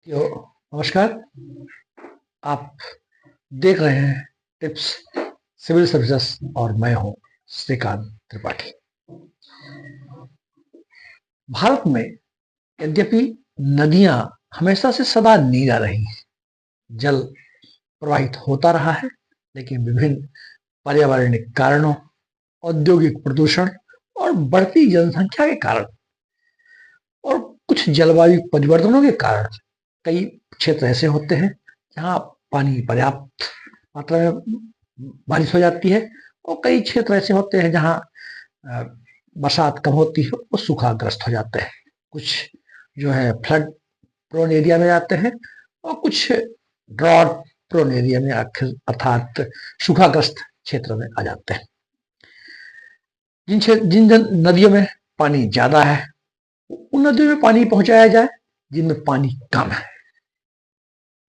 यो नमस्कार। आप देख रहे हैं टिप्स सिविल सर्विसेज और मैं हूं श्रीकांत त्रिपाठी। भारत में यद्यपि नदियां हमेशा से सदा नीरा रही हैं, जल प्रवाहित होता रहा है, लेकिन विभिन्न पर्यावरणिक कारणों, औद्योगिक प्रदूषण और बढ़ती जनसंख्या के कारण और कुछ जलवायु परिवर्तनों के कारण कई क्षेत्र ऐसे होते हैं जहाँ पानी पर्याप्त मात्रा में बारिश हो जाती है और कई क्षेत्र ऐसे होते हैं जहाँ बरसात कम होती है, वो सूखाग्रस्त हो जाते हैं। कुछ जो है फ्लड प्रोन एरिया में जाते हैं और कुछ ड्रॉट प्रोन एरिया में अर्थात सूखाग्रस्त क्षेत्र में आ जाते हैं। जिन नदियों में पानी ज्यादा है उन नदियों में पानी पहुंचाया जाए, जिनमें पानी कम है।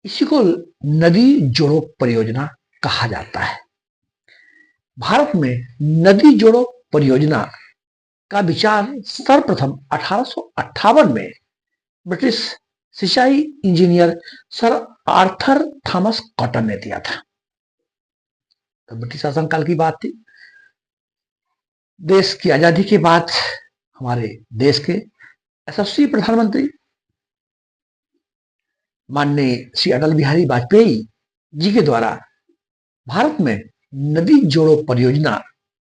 इसी को नदी जोड़ो परियोजना कहा जाता है। भारत में नदी जोड़ो परियोजना का विचार सर्वप्रथम 1858 में ब्रिटिश सिंचाई engineer sir Arthur Thomas cotton ने दिया था। तो ब्रिटिश शासनकाल की बात थी। देश की आजादी के बाद हमारे देश के यशस्वी प्रधानमंत्री माननीय श्री अटल बिहारी वाजपेयी जी के द्वारा भारत में नदी जोड़ो परियोजना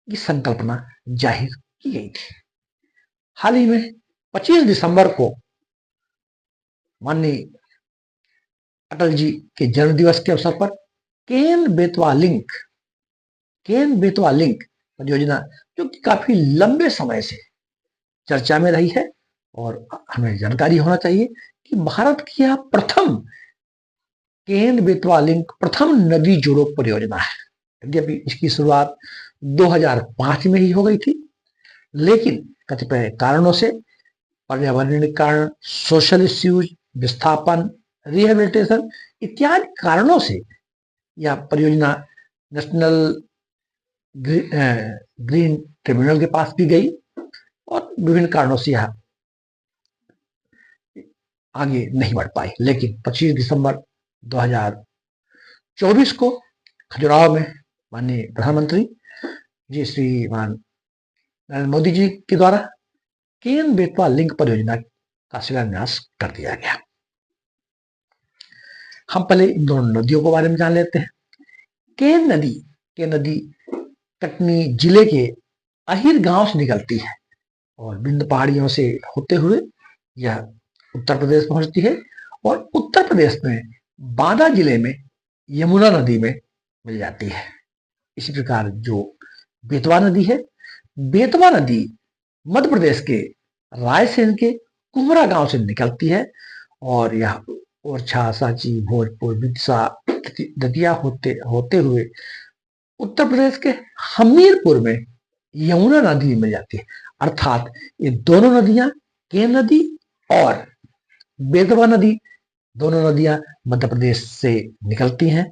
की संकल्पना जाहिर की गई थी। हाल ही में 25 दिसंबर को माननीय अटल जी के जन्म दिवस के अवसर पर केन बेतवा लिंक परियोजना, जो कि काफी लंबे समय से चर्चा में रही है और हमें जानकारी होना चाहिए कि भारत की यह प्रथम केन बेतवा लिंक प्रथम नदी जोड़ो परियोजना है। यद्यपि इसकी शुरुआत 2005 में ही हो गई थी, लेकिन कतिपय कारणों से, पर्यावरणिक कारण, सोशल इश्यूज, विस्थापन, रिहेबिलिटेशन इत्यादि कारणों से यह परियोजना नेशनल ग्रीन ट्रिब्यूनल के पास भी गई और विभिन्न कारणों से यह आगे नहीं बढ़ पाई। लेकिन 25 दिसंबर 2024 को खजुराहो में माननीय प्रधानमंत्री जी श्रीमान नरेंद्र मोदी जी के द्वारा केन बेतवा लिंक परियोजना का शिलान्यास कर दिया गया। हम पहले इन दोनों नदियों के बारे में जान लेते हैं। केन नदी कटनी जिले के अहिर गांव से निकलती है और विंध्य पहाड़ियों से होते हुए यह उत्तर प्रदेश पहुंचती है और उत्तर प्रदेश में बांदा जिले में यमुना नदी में मिल जाती है। इसी प्रकार जो बेतवा नदी है, बेतवा नदी मध्य प्रदेश के रायसेन के कुमरा गांव से निकलती है और यह ओरछा, सांची, भोजपुर, बिदसा, दतिया होते हुए उत्तर प्रदेश के हमीरपुर में यमुना नदी में मिल जाती है। अर्थात ये दोनों नदियां, केन नदी और बेतवा नदी, दोनों नदियां मध्य प्रदेश से निकलती हैं,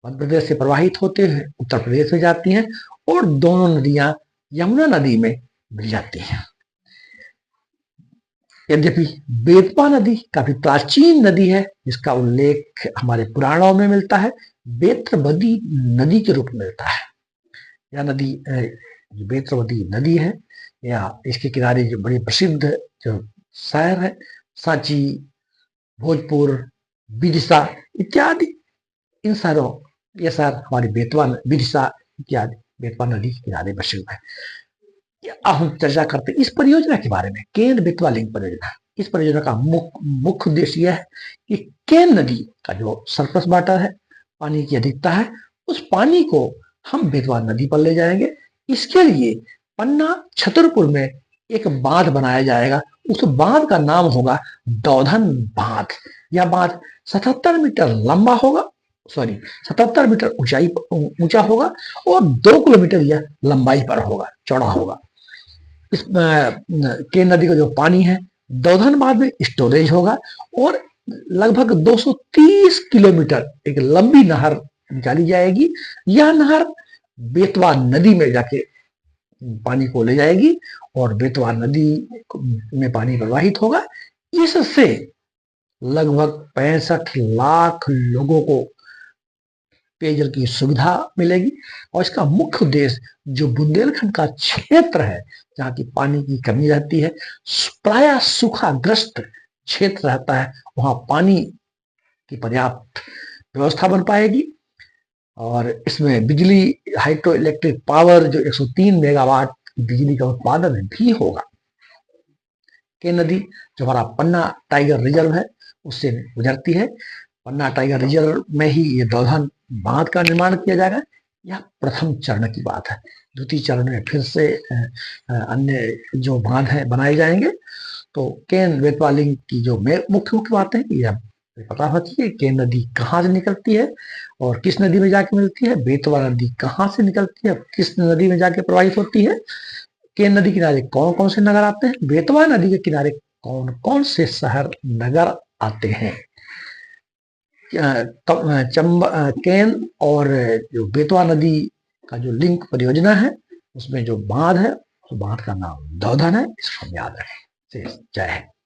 मध्य प्रदेश से प्रवाहित होते हुए उत्तर प्रदेश में जाती हैं और दोनों नदियां यमुना नदी में मिल जाती हैं। यद्यपि बेतवा नदी काफी प्राचीन नदी है, जिसका उल्लेख हमारे पुराणों में मिलता है, बेत्रवदी नदी के रूप में मिलता है। यह नदी बेत्रवदी नदी है, या इसके किनारे जो बड़ी प्रसिद्ध जो शहर है, सांची, भोजपुर, विदिशा इत्यादि, इन शहरों, ये शहर हमारी बेतवा, विदिशा इत्यादि बेतवा नदी के किनारे बसे हुए हैं। अब हम चर्चा करते हैं इस परियोजना के बारे में, केन बेतवा लिंक परियोजना। इस परियोजना का मुख्य उद्देश्य यह है कि केन नदी का जो सरप्लस वाटर है, पानी की अधिकता है, उस पानी को हम बेतवा नदी पर ले जाएंगे। इसके लिए पन्ना छतरपुर में एक बांध बनाया जाएगा। उस बांध का नाम होगा दौधन बांध। यह बांध 77 मीटर लंबा होगा, 77 मीटर ऊंचा होगा और 2 किलोमीटर यह लंबाई पर होगा, चौड़ा होगा। इस केन नदी का जो पानी है दौधन बांध में स्टोरेज होगा और लगभग 230 किलोमीटर एक लंबी नहर निकाली जाएगी। यह नहर बेतवा नदी में जाके पानी को ले जाएगी और बेतवा नदी में पानी प्रवाहित होगा। इससे लगभग 65 लाख लोगों को पेयजल की सुविधा मिलेगी। और इसका मुख्य उद्देश्य जो बुंदेलखंड का क्षेत्र है, जहाँ की पानी की कमी रहती है, प्राय सूखाग्रस्त क्षेत्र रहता है, वहां पानी की पर्याप्त व्यवस्था बन पाएगी। और इसमें बिजली, हाइड्रो इलेक्ट्रिक पावर जो 103 मेगावाट बिजली का उत्पादन भी होगा। केन नदी जो हमारा पन्ना टाइगर रिजर्व है उससे गुजरती है। पन्ना टाइगर रिजर्व में ही ये दौधन बांध का निर्माण किया जाएगा। यह प्रथम चरण की बात है। द्वितीय चरण में फिर से अन्य जो बांध है बनाए जाएंगे। तो केन बेतवा लिंक की जो मुख्य बातें यह पता होना चाहिए। केन नदी कहाँ से निकलती है और किस नदी में जाके मिलती है। बेतवा नदी कहाँ से निकलती है, किस नदी में जाके प्रवाहित होती है। केन नदी किनारे कौन कौन से नगर आते हैं। बेतवा नदी के किनारे कौन कौन से शहर नगर आते हैं। केन और जो बेतवा नदी का जो लिंक परियोजना है उसमें जो बांध है उस बांध का नाम दौधन है। इसको याद रखें। जय हिंद।